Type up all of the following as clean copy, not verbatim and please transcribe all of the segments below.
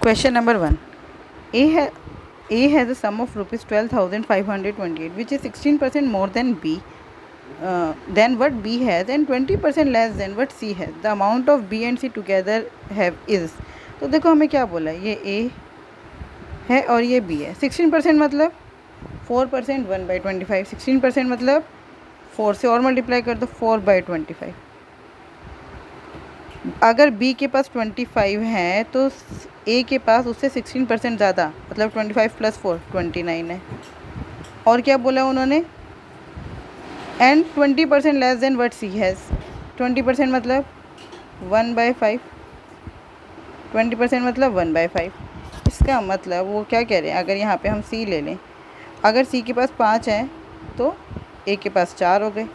Question number 1. A has a sum of rupees 12,528, which is 16% more than than what B has and 20% less than what C has. The amount of B and C together have is. तो देखो हमें क्या बोला है, ये A है और ये B है. 16% मतलब 4% 1/25. 16% मतलब 4 से और मल्टीप्लाई कर दो, 4/25. अगर B के पास 25 है तो A के पास उससे 16% ज़्यादा, मतलब 25 + 4 29 है. और क्या बोला उन्होंने, and 20% less than what C has. 20% मतलब 1/5. 20% मतलब 1/5. इसका मतलब वो क्या कह रहे हैं, अगर यहाँ पे हम C ले लें, अगर C के पास 5 है तो A के पास 4 हो गए.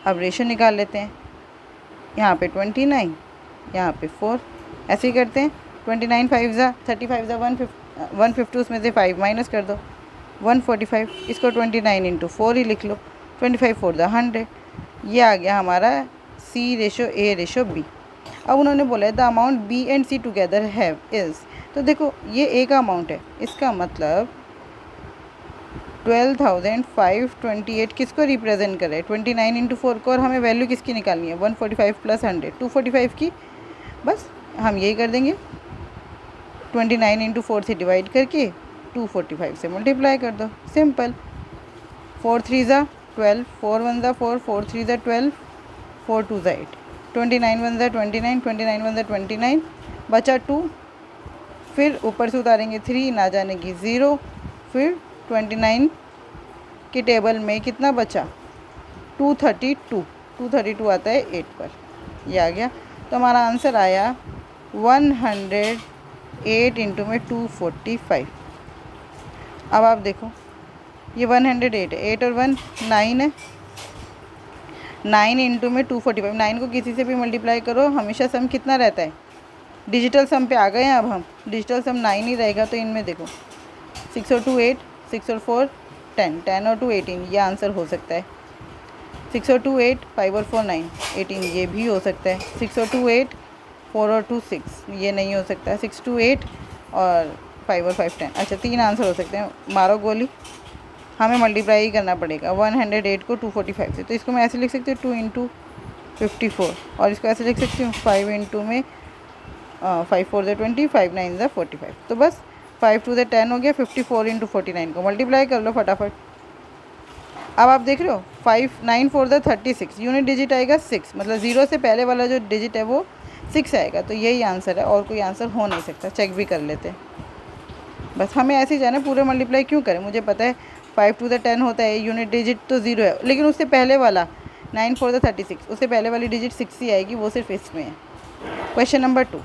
अब रेशो निकाल लेते हैं. यहाँ पे 29, यहाँ पे 4, ऐसे ही करते हैं. 29 5 ज़ा 35 ज़ा 150, उसमें से 5 माइनस कर दो, 145. इसको 29 × 4 ही लिख लो. 25 4 ज़ा 100. ये आ गया हमारा C/A/B. अब उन्होंने बोला है the amount B and C together have is. तो देखो ये A का अमाउंट है, इसका मतलब 12,528 किसको रिप्रेजेंट कर रहा है, 29 × 4 को. और हमें वैल्यू किसकी निकालनी है, 145 + 100 245 की. बस हम यही कर देंगे, 29 × 4 से डिवाइड करके 245 से मल्टीप्लाई कर दो. सिंपल. 4 3 ज़ा 12, 4 1 ज़ा 4, 4 3 ज़ा 12, 4 2 ज़ा 8, 29 1 ज़ा 29, 29 1 ज़ा 29, बचा 2. फिर ऊपर से उतारेंगे 3, ना जाने की 0. फिर 29 के टेबल में कितना बचा, 232. 232 आता है 8 पर. ये आ गया. तो हमारा आंसर आया 108 इंटू में 245. अब आप देखो ये 108 है, 8 और 1 9 है. 9 इंटू में 245. 9 को किसी से भी मल्टीप्लाई करो, हमेशा सम कितना रहता है, डिजिटल सम पे आ गए हैं. अब हम डिजिटल सम 9 ही रहेगा. तो इनमें देखो 6 और 2 8, 6 और 4 10, 10 और 2 18, ये आंसर हो सकता है. 6 और 2 8, 5 और 4 9, 18, ये भी हो सकता है. 6 और 2 8, 4 और 2 6, ये नहीं हो सकता. 6 2 8 और 5 और 5 10. अच्छा 3 आंसर हो सकते हैं. मारो गोली. हमें मल्टीप्लाई ही करना पड़ेगा 108 को 245 से. तो इसको मैं ऐसे लिख सकती हूँ 2 × 54, और इसको ऐसे लिख सकती हूँ 5 इंटू में 5 4 ज़ा 20, 5 9 ज़ा 45. तो बस 5 2 ज़ा 10 हो गया. 54 × 49 को मल्टीप्लाई कर लो फटाफट. अब आप देख रहे हो 5 9 4 ज़ा 36, यूनिट डिजिट आएगा 6, मतलब 0 से पहले वाला जो डिजिट है वो 6 आएगा. तो यही आंसर है, और कोई आंसर हो नहीं सकता. चेक भी कर लेते हैं. बस हमें ऐसे ही जाना है. पूरे मल्टीप्लाई क्यों करें, मुझे पता है 5 2 ज़ा 10 होता है, यूनिट डिजिट तो 0 है, लेकिन उससे पहले वाला 9 4 ज़ा 36, उससे पहले वाली डिजिट 6 ही आएगी, वो सिर्फ इसमें है. Question number 2.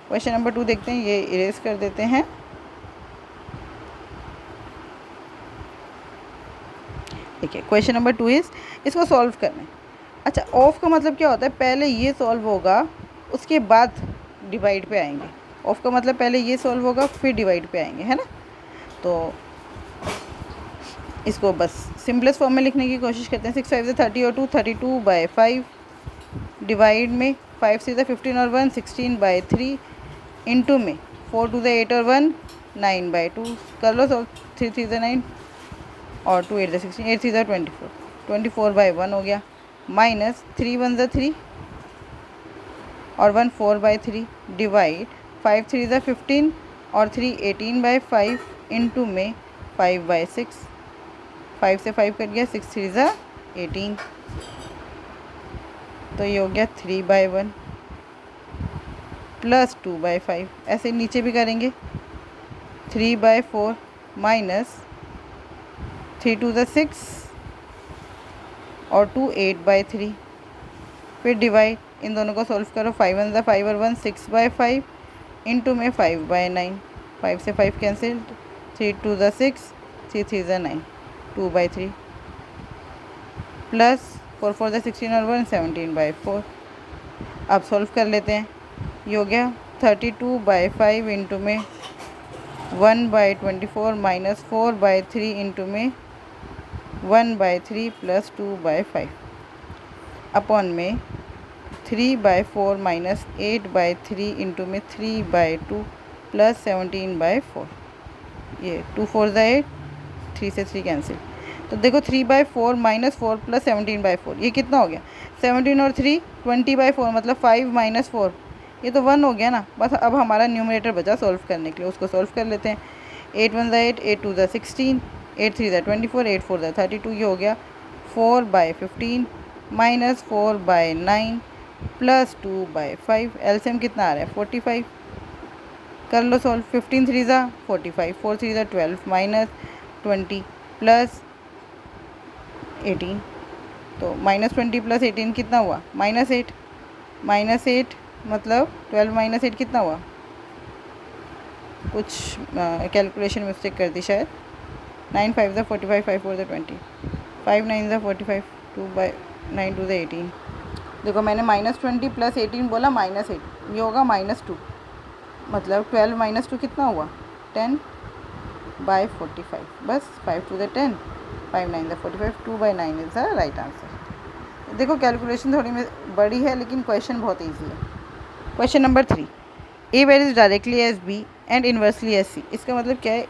क्वेश्चन नंबर 2 देखते हैं. ये इरेज कर देते हैं. देखिए क्वेश्चन नंबर 2 इज़, इसको सॉल्व करना है. अच्छा ऑफ का मतलब क्या होता है, पहले ये सॉल्व होगा उसके बाद डिवाइड पे आएंगे. ऑफ का मतलब पहले ये सॉल्व होगा फिर डिवाइड पे आएंगे, है ना. तो इसको बस सिंपलेस्ट फॉर्म में लिखने की कोशिश करते हैं. 6 5 ज़ा 30 और 2 32/5, डिवाइड में 5 6 ज़ा 15 और 1 16/3, इंटू में 4 2 ज़ा 8 और 1 9/2. कर लो. तो 3 3 ज़ा 9 और 2 8 ज़ा 16, 8 3 ज़ा 24, 24/1 हो गया. माइनस 3 1 ज़ा 3 और 1 4/3, डिवाइड 5 3 ज़ा 15 और 3 18/5, इंटू में 5/6. 5 से 5 कट गया, 6 3 ज़ा 18. तो ये हो गया 3/1 प्लस 2/5. ऐसे नीचे भी करेंगे. 3/4 माइनस 3 2 ज़ा 6 और 2 8/3. फिर डिवाइड, इन दोनों को सॉल्व करो. 5 1 ज़ा 5 और 1 6/5, इंटू में 5/9. 5 से 5 कैंसिल, 3 2 ज़ा 6, 3 3 ज़ा 9, 2/3, प्लस 4 4 ज़ा 16 और 1 17/4. अब सॉल्व कर लेते हैं. ये हो गया 32/5, इंटू में 1/24 माइनस 4/3, इंटू में 1/3 प्लस 2/5, अपॉन में 3/4 माइनस 8/3, इंटू में 3/2 प्लस 17/4, ये 2 4 8, 3 से 3 कैंसिल, तो देखो 3/4 माइनस 4 प्लस 17/4, ये कितना हो गया 17 और 3 20/4, मतलब 5 माइनस 4, ये तो 1 हो गया ना। बस अब हमारा न्यूमरेटर बचा सॉल्व करने के लिए, उसको सॉल्व कर लेते हैं। 8 1 8, 8 2 16, 8 3 24, 8 4 32, ये हो गया 4/15 माइनस 4/9 प्लस 2/5, एलसीएम कितना आ रहा है 45, कर लो सॉल्व। 15 3 45, 4 3 12 माइनस 20 प्लस 18, तो माइनस 20 प्लस 18 कितना हुआ -8, -8 मतलब 12 माइनस 8 कितना हुआ, कुछ कैलकुलेशन मिस्टेक कर दी शायद। 9 5 45, 5 4 20, 5 9 45, 2/9 2 18, देखो मैंने -20 प्लस 18 बोला -8, ये होगा -2, मतलब 12 माइनस 2 कितना हुआ 10/45, बस 5 2 10, 5 9 45, 2/9 इज़ द राइट आंसर। देखो कैलकुलेशन थोड़ी बड़ी है लेकिन क्वेश्चन बहुत ईजी है। Question number 3, A varies directly as B and inversely as C. इसका मतलब क्या है,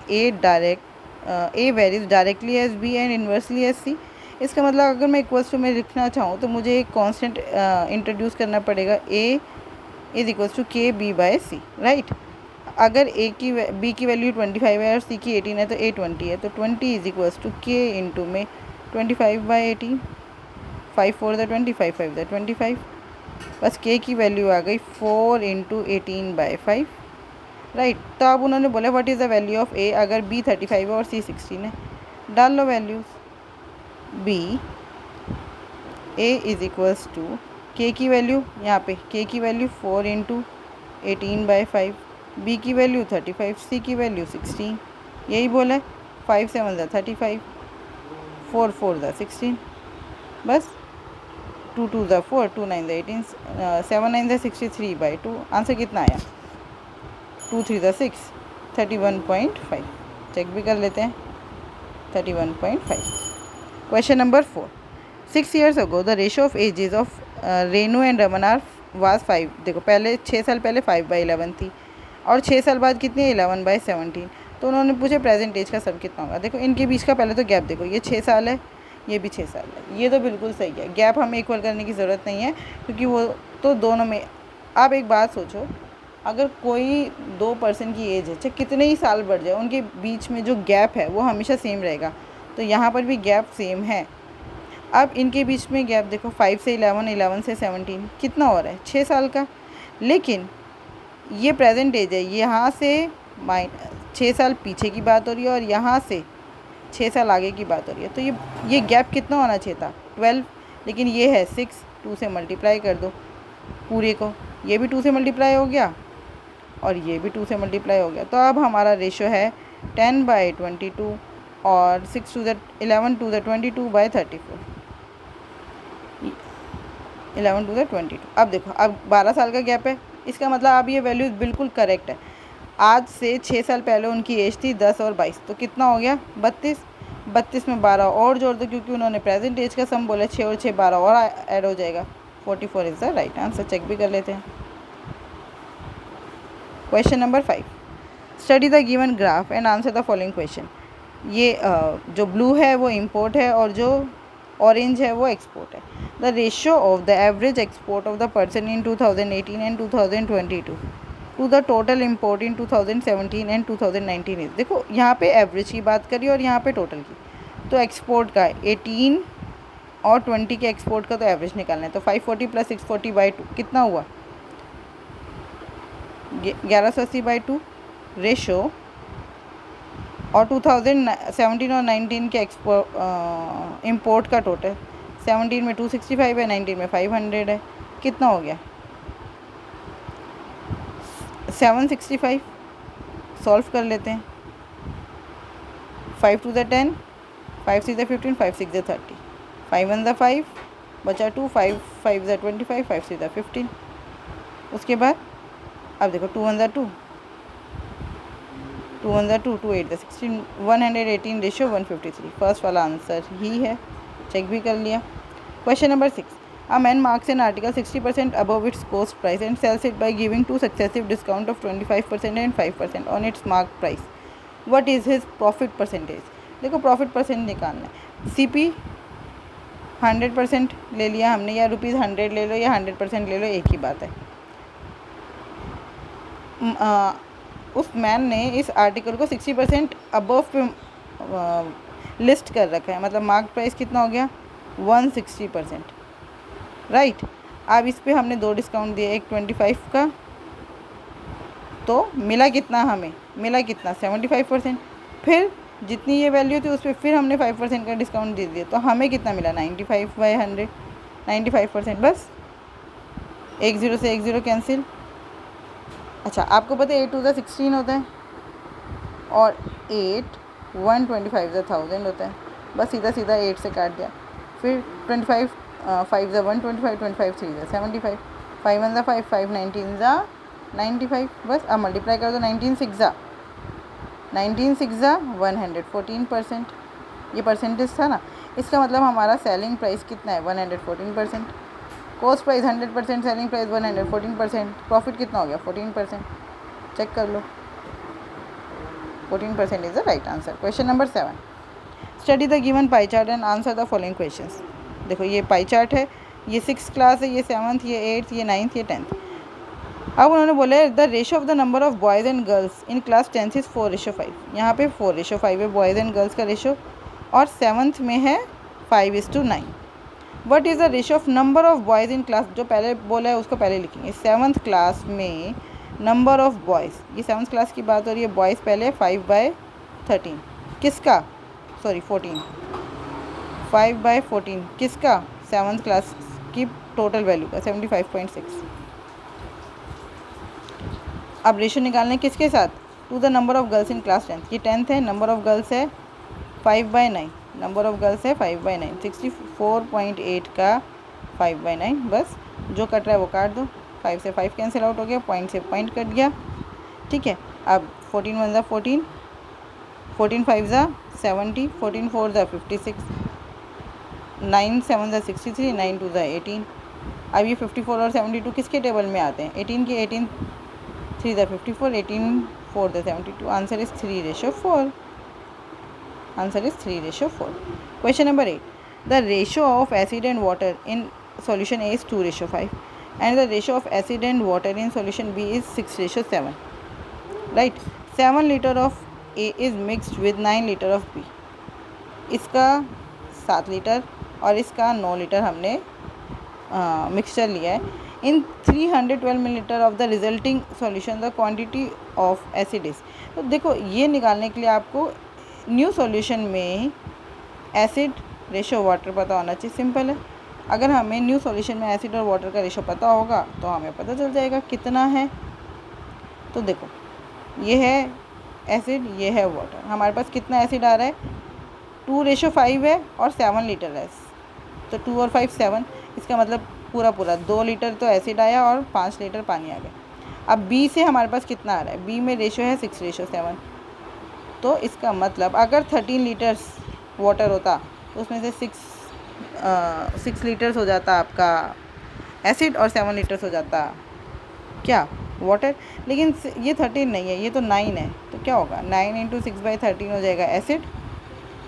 A varies directly as B and inversely as C. इसका मतलब अगर मैं इक्वल्स टू में लिखना चाहूँ तो मुझे एक कांस्टेंट इंट्रोड्यूस करना पड़ेगा, ए इज इक्वल्स टू के बी बाय सी, राइट। अगर बी की वैल्यू 25 है और सी की 18 है तो ए 20 है, तो 20 इज इक्वल्स टू के इंटू में 25/18, 5 4 20, 5 5 25, बस के की वैल्यू आ गई 4 इंटू 18/5, राइट। तो अब उन्होंने बोला what is the value of A, अगर बी 35 है और सी 16 है, डाल लो values. B A is equals to K की वैल्यू, यहाँ पे के की वैल्यू 4 इंटू 18/5, बी की वैल्यू 35, सी की वैल्यू 16, यही बोला है। 5 7 35, 4 4 16, बस 2 2 4, 2 9 18, 7 9 63/2, आंसर कितना आया 2 3 6, 31.5, चेक भी कर लेते हैं 31.5। Question number 4, 6 years ago the ratio of ages of Renu and Raman was 5। देखो पहले 6 साल पहले 5/11 थी और 6 साल बाद कितनी है 11/17, तो उन्होंने पूछे प्रेजेंट एज का सम कितना होगा। देखो इनके बीच का पहले तो गैप देखो, ये 6 साल है, ये भी 6 साल है, ये तो बिल्कुल सही है, गैप हमें इक्वल करने की ज़रूरत नहीं है क्योंकि वो तो दोनों में। आप एक बात सोचो, अगर कोई 2 पर्सन की एज है, चाहे कितने ही साल बढ़ जाए, उनके बीच में जो गैप है वो हमेशा सेम रहेगा, तो यहाँ पर भी गैप सेम है। अब इनके बीच में गैप देखो 5 से 11, 11 से 17, कितना हो रहा है 6 साल का, लेकिन ये प्रेजेंट एज है, यहाँ से 6 साल पीछे की बात हो रही है और यहाँ से 6 साल आगे की बात हो रही है, तो ये गैप कितना होना चाहिए था 12, लेकिन ये है 6, 2 से मल्टीप्लाई कर दो पूरे को, ये भी 2 से मल्टीप्लाई हो गया और ये भी 2 से मल्टीप्लाई हो गया, तो अब हमारा रेशो है 10/22 और 6 to the 11 to the 22/34, 11 to the 22। अब देखो अब 12 साल का गैप है, इसका मतलब अब ये वैल्यू बिल्कुल करेक्ट है। आज से 6 साल पहले उनकी एज थी 10 और 22, तो कितना हो गया 32, 32 में 12 और जोड़ दो क्योंकि उन्होंने प्रेजेंट एज का सम बोला, 6 और 6 12 और ऐड हो जाएगा, 44 is the right answer. Check भी कर लेते हैं। Question number 5, study the given graph and answer the following question. ये जो ब्लू है वो इम्पोर्ट है और जो ऑरेंज है वो एक्सपोर्ट है। The ratio of the average export of the person in 2018 and 2022 to the total import in 2017 and 2019 is. देखो यहाँ पे एवरेज की बात करी और यहाँ पे टोटल की, तो एक्सपोर्ट का 18 और 20 के एक्सपोर्ट का तो एवरेज निकालना है, तो 540 प्लस 640/2 कितना हुआ 1180/2 रेशो, और 2017 और 19 के इंपोर्ट का टोटल, 17 में 265 है, 19 में 500 है, कितना हो गया 765। सॉल्व कर लेते हैं, 5 2 द 10, 5 6 द 15, 5 6 द 30, 5 1 द 5 बचा 2, 5 5 द 25, 5 6 द 15। उसके बाद अब देखो 2 1 the 2, 2 1 the 2, 2 8 the 16, 118 ratio 153, first वाला आंसर ही है, चेक भी कर लिया। Question number 6, A man marks an article 60% above its cost price and sells it by giving two successive discount of 25% and 5% on its marked price. What is his profit percentage? देखो profit percent निकालना है. CP 100% ले लिया हमने, या ₹100 ले लो या 100% ले लो, एक ही बात है. उस मैन ने इस आर्टिकल को 60% अबव पे लिस्ट कर रखा है, मतलब मार्क प्राइस कितना हो गया 160%, राइट. अब इस पे हमने 2 डिस्काउंट दिए, एक 25 का, तो मिला कितना, हमें मिला कितना 75%. फिर जितनी ये वैल्यू थी उस पर फिर हमने 5% का डिस्काउंट दे दिया, तो हमें कितना मिला 95/100, 95%. बस एक ज़ीरो से एक ज़ीरो कैंसिल. अच्छा, आपको पता है 8 2 16 होता है और 8 125 1000 होता है. बस सीधा सीधा 8 से काट दिया. फिर 25 5 125, 25 3 75, 5 1 5 5 19 95. बस अब मल्टीप्लाई कर दो. 19 6 114%. ये परसेंटेज था ना, इसका मतलब हमारा सेलिंग प्राइस कितना है 114%. Cost price 100%, selling price 114%, profit कितना हो गया 14%. चेक कर लो, 14% is the right answer. Question number 7. Study the given pie chart and answer the following questions. देखो ये पाई चार्ट है, ये 6th क्लास है, ये 7th, ये 8th, ये 9th, ये 10th. अब उन्होंने बोला है the ratio of the number of boys and girls in class 10th is 4:5. यहाँ पे 4:5 है बॉयज़ एंड गर्ल्स का रेशो, और 7th में है 5:9. What is the ratio of number of boys in class, जो पहले बोला है उसको पहले लिखेंगे. 7th क्लास में नंबर ऑफ बॉयज़, ये 7th क्लास की बात हो रही है, बॉयज़ पहले 5/13 किसका, सॉरी 14, 5/14 किसका 7th क्लास की टोटल वैल्यू का 75.6. अब रेशो निकालने किसके साथ, to the number of girls in class 10th. ये 10th है, नंबर ऑफ गर्ल्स है 5/9, नंबर ऑफ गर्ल्स है 5/9, 64.8 का 5/9. बस जो कट रहा है वो काट दो. 5 से 5 कैंसिल आउट हो गया, पॉइंट से पॉइंट कट गया, ठीक है. अब 14 1 14, 14 5 70, 14 4 56, 9 7 63, 9 2 18. अब ये 54 और 72 किसके टेबल में आते हैं, 18 के. 18 3 54, 18 4 72. Answer is 3:4. Answer is 3:4. Question number 8. The ratio of acid and water in solution A is 2:5 and the ratio of acid and water in solution B is 6:7. Right? 7 liter of A is mixed with 9 liter of B. इसका 7 litre और इसका 9 litre हमने mixture लिया है. इन 312 millilitre of the resulting solution the quantity of acid is. तो देखो ये निकालने के लिए आपको न्यू सॉल्यूशन में एसिड रेशो वाटर पता होना चाहिए. सिंपल है. अगर हमें न्यू सॉल्यूशन में एसिड और वाटर का रेशो पता होगा तो हमें पता चल जाएगा कितना है. तो देखो ये है एसिड, ये है वाटर. हमारे पास कितना एसिड आ रहा है 2:5 है और 7 लीटर है. तो 2 और 5 7, इसका मतलब पूरा 2 लीटर तो एसिड आया और 5 लीटर पानी आ गया. अब बी से हमारे पास कितना आ रहा है, बी में रेशो है 6:7. तो इसका मतलब अगर 13 लीटर्स वाटर होता तो उसमें से 6 लीटर्स हो जाता आपका एसिड और 7 लीटर्स हो जाता क्या वाटर. लेकिन ये 13 नहीं है, ये तो 9 है. तो क्या होगा 9 × 6/13 हो जाएगा एसिड.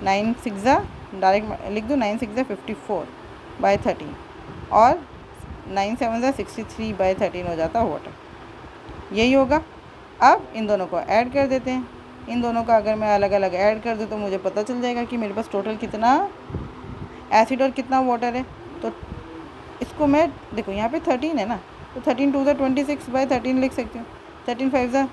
9 6 डायरेक्ट लिख दो, 9 6 54/13 और 9 7 63/13 हो जाता वाटर. यही होगा. अब इन दोनों को ऐड कर देते हैं. इन दोनों का अगर मैं अलग अलग ऐड कर दूँ तो मुझे पता चल जाएगा कि मेरे पास टोटल कितना एसिड और कितना वाटर है. तो इसको मैं देखो यहाँ पे 13 है ना, तो 13 2 26/13 लिख सकती हूँ. 13 5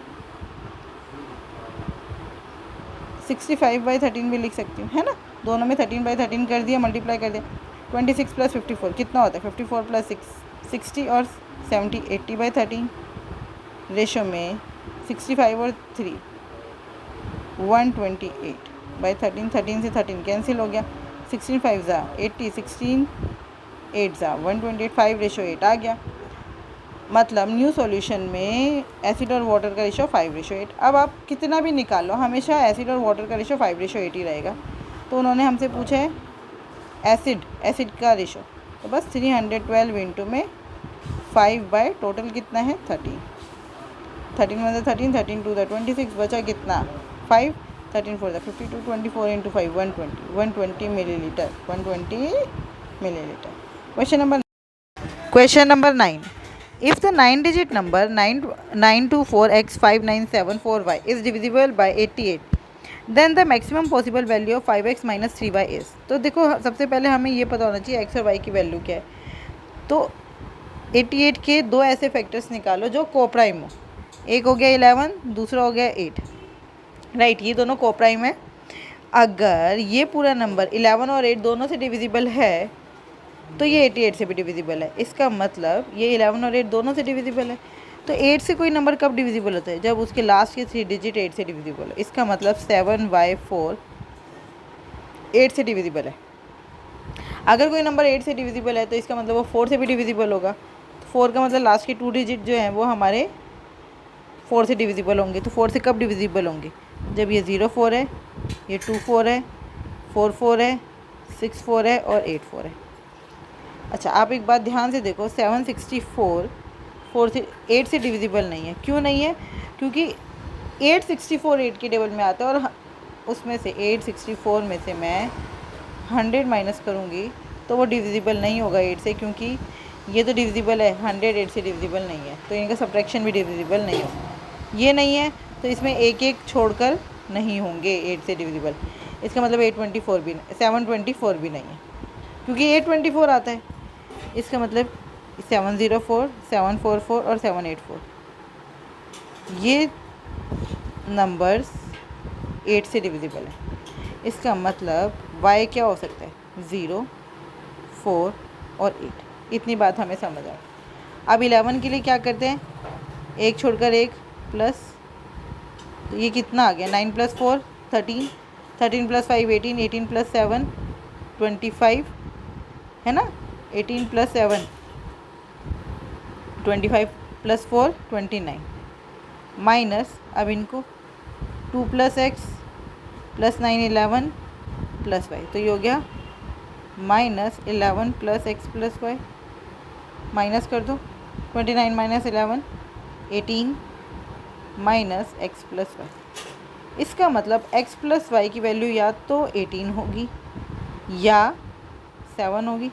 65/13 भी लिख सकती हूँ, है ना. दोनों में 13/13 कर दिया, मल्टीप्लाई कर दिया. 26 + 54 कितना होता है 54 + 6 60 और 70 80/13. रेशो में 65 और 3 128/13. 13 से 13 कैंसिल हो गया. 16 5 80, 16 8 128, 5:8 आ गया. मतलब न्यू सॉल्यूशन में एसिड और वाटर का रेशो 5:8. अब आप कितना भी निकाल लो हमेशा एसिड और वाटर का रेशो 5:8 ही रहेगा. तो उन्होंने हमसे पूछा है एसिड का रेशो. तो बस 312 इंटू में 5 बाय टोटल कितना है 13, 13 वन 13, 13 टू 26, बचा कितना 5, 13 4 52, 24 into 5 120 millilitre, 120 millilitre. Question number 9, if the 9-digit number 924x5974y is divisible by 88, then the maximum possible value of 5x minus 3y is। तो देखो सबसे पहले हमें ये पता होना चाहिए x और y की वैल्यू क्या है। तो 88 के दो ऐसे फैक्टर्स निकालो जो कोप्राइम हो, एक हो गया 11, दूसरा हो गया 8, राइट, ये दोनों कोप्राइम है। अगर ये पूरा नंबर 11 और 8 दोनों से डिविजिबल है तो ये 88 से भी डिविजिबल है। इसका मतलब ये 11 और 8 दोनों से डिविजिबल है। तो 8 से कोई नंबर कब डिविजिबल होता है, जब उसके लास्ट के 3 डिजिट 8 से डिविजिबल है। इसका मतलब 7/4 8 से डिविजिबल है। अगर कोई नंबर 8 से डिविजिबल है तो इसका मतलब वो 4 से भी डिविजिबल होगा। तो 4 का मतलब लास्ट के 2 डिजिट जो हैं वो हमारे 4 से डिविजिबल होंगे। तो 4 से कब डिविजिबल होंगे, जब ये 0 4 है, ये 2 4 है, 4 4 है, 6 4 है और 8 4 है। अच्छा, आप एक बात ध्यान से देखो, 764 4 से 8 से डिविजिबल नहीं है। क्यों नहीं है, क्योंकि 864 8 के टेबल में आता है और उसमें से 864 में से मैं 100 माइनस करूँगी तो वो डिविजिबल नहीं होगा 8 से, क्योंकि ये तो डिविजिबल है, 100 8 से डिविजिबल नहीं है, तो इनका सब्ट्रैक्शन भी डिविजिबल नहीं होगा। ये नहीं है तो इसमें एक एक छोड़कर नहीं होंगे 8 से डिविजिबल। इसका मतलब 724 भी नहीं है, क्योंकि 824 आता है। इसका मतलब 704 744 और 784 ये नंबर्स 8 से डिविजिबल है। इसका मतलब y क्या हो सकता है, 0 4 और 8। इतनी बात हमें समझ आ। अब 11 के लिए क्या करते हैं, एक छोड़कर एक प्लस, तो ये कितना आ गया 9 + 4 13, 13 + 5 18, 18 + 7 25 है ना, 18 + 7 25 + 4 29 माइनस, अब इनको 2 + x + 9 11 + y, तो ये हो गया -11 + x + y, माइनस कर दो 29 - 11 18 माइनस x + y। इसका मतलब x + y की वैल्यू या तो 18 होगी या 7 होगी,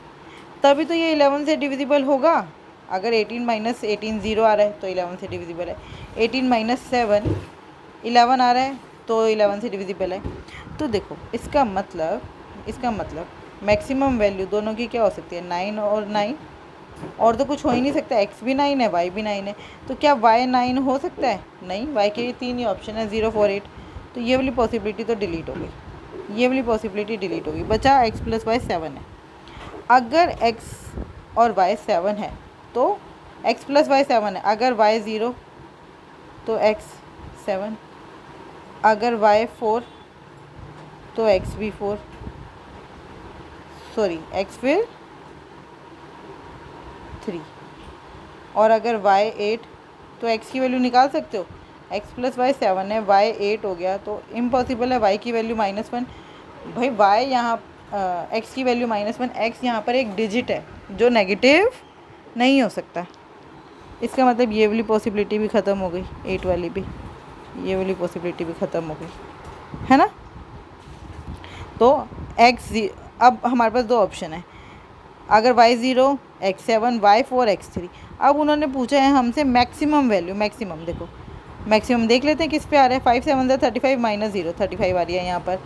तभी तो ये 11 से डिविजिबल होगा। अगर 18 - 18 0 आ रहा है तो 11 से डिविजिबल है, 18 - 7 11 आ रहा है तो 11 से डिविजिबल है। तो देखो इसका मतलब मैक्सिमम वैल्यू दोनों की क्या हो सकती है, 9 और 9, और तो कुछ हो ही नहीं सकता, x भी 9 है y भी 9 है। तो क्या y 9 हो सकता है, नहीं, y के लिए 3 ही ऑप्शन है 0 4 8। तो ये वाली पॉसिबिलिटी तो डिलीट हो गई, ये वाली पॉसिबिलिटी डिलीट होगी, बचा x + y 7 है। अगर x और y 7 है तो x + y 7 है, अगर y 0 तो x 7, अगर y 4 तो x भी 4, सॉरी x फिर 3, और अगर y 8 तो x की वैल्यू निकाल सकते हो, x + y 7 है, y 8 हो गया तो इम्पॉसिबल है y की वैल्यू -1। भाई y यहाँ x की वैल्यू -1, x यहाँ पर एक डिजिट है जो नेगेटिव नहीं हो सकता। इसका मतलब ये वाली पॉसिबिलिटी भी ख़त्म हो गई, 8 वाली भी, ये वाली पॉसिबिलिटी भी ख़त्म हो गई, है ना। तो अब हमारे पास दो ऑप्शन है, अगर y 0 x 7 y 4 x 3। अब उन्होंने पूछा है हमसे मैक्सिमम वैल्यू, मैक्सिमम देखो, मैक्सिमम देख लेते हैं किस पे आ रहा है, 5 7 35 -0 35 आ रही है यहाँ पर।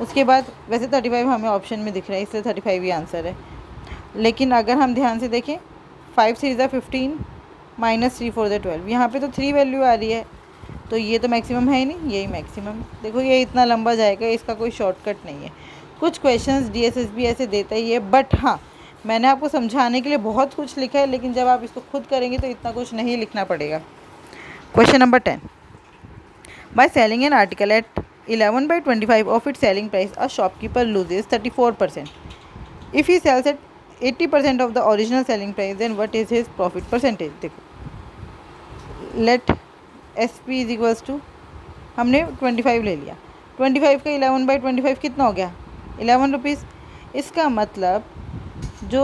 उसके बाद वैसे 35 हमें ऑप्शन में दिख रहा है इसलिए 35 ही आंसर है, लेकिन अगर हम ध्यान से देखें 5 3 15 -3 4 12, यहाँ पे तो 3 वैल्यू आ रही है, तो ये तो मैक्सिमम है ही नहीं, यही मैक्सिमम है। देखो ये इतना लंबा जाएगा, इसका कोई शॉर्टकट नहीं है। कुछ क्वेश्चंस DSSB ऐसे देता ही है, बट हाँ मैंने आपको समझाने के लिए बहुत कुछ लिखा है, लेकिन जब आप इसको खुद करेंगे तो इतना कुछ नहीं लिखना पड़ेगा। Question number 10, by selling an article at 11/25 of its selling price, a shopkeeper loses 34%. If he sells at 80% of the original selling price, then what is his profit percentage? देखो, let SP = हमने 25 ले लिया, 25 का 11/25 कितना हो गया, 11 rupees. इसका मतलब जो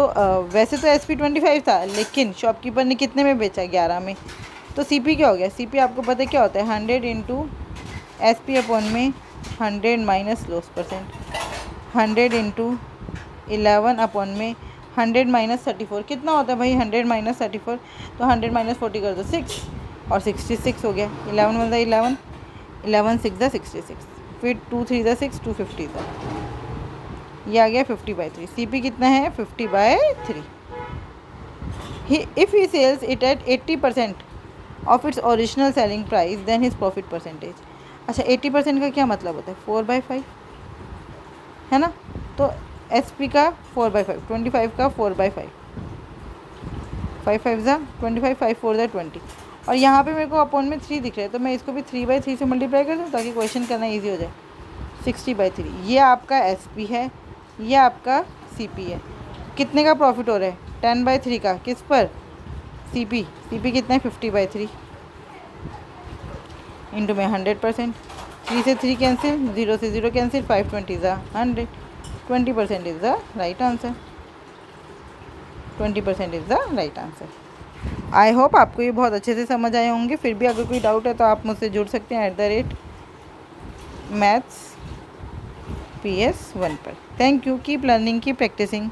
वैसे तो SP25 था, लेकिन शॉपकीपर ने कितने में बेचा, 11 में। तो CP क्या हो गया, CP आपको पता है क्या होता है, 100 इंटू SP अपॉन में 100 minus loss percent, 100 into 11 upon में 100 माइनस 34, कितना होता है भाई 100 माइनस 34, तो 100 माइनस 40 कर दो 6 और 66 हो गया। 11 वन 11, 11 6 66, फिर 2 3 6, 250 था, ये आ गया 50/3। CP कितना है 50/3। If he sells it at 80% of its original selling price then his profit percentage. अच्छा 80% का क्या मतलब होता है, 4/5 है ना। तो SP का 4/5, 25 का 4/5, 5 5 ज़ा 25, 5 4 ज़ा 20, और यहाँ पे मेरे को अपॉन में 3 दिख रहा है, तो मैं इसको भी 3/3 से मल्टीप्लाई कर दूँ ताकि क्वेश्चन करना इजी हो जाए। 60/3, ये आपका SP है, ये आपका CP है। कितने का प्रॉफिट हो रहा है, 10/3 का, किस पर, CP कितना है 50/3 इंटू में 100%, 3 से 3 कैंसिल, 0 से 0 कैंसिल, 520 ज़ा 100, 20% is the right answer, 20% is the right answer. I hope आपको ये बहुत अच्छे से समझ आए होंगे। फिर भी अगर कोई डाउट है तो आप मुझसे जुड़ सकते हैं @maths PS1 पर। Thank you, keep learning, keep practising.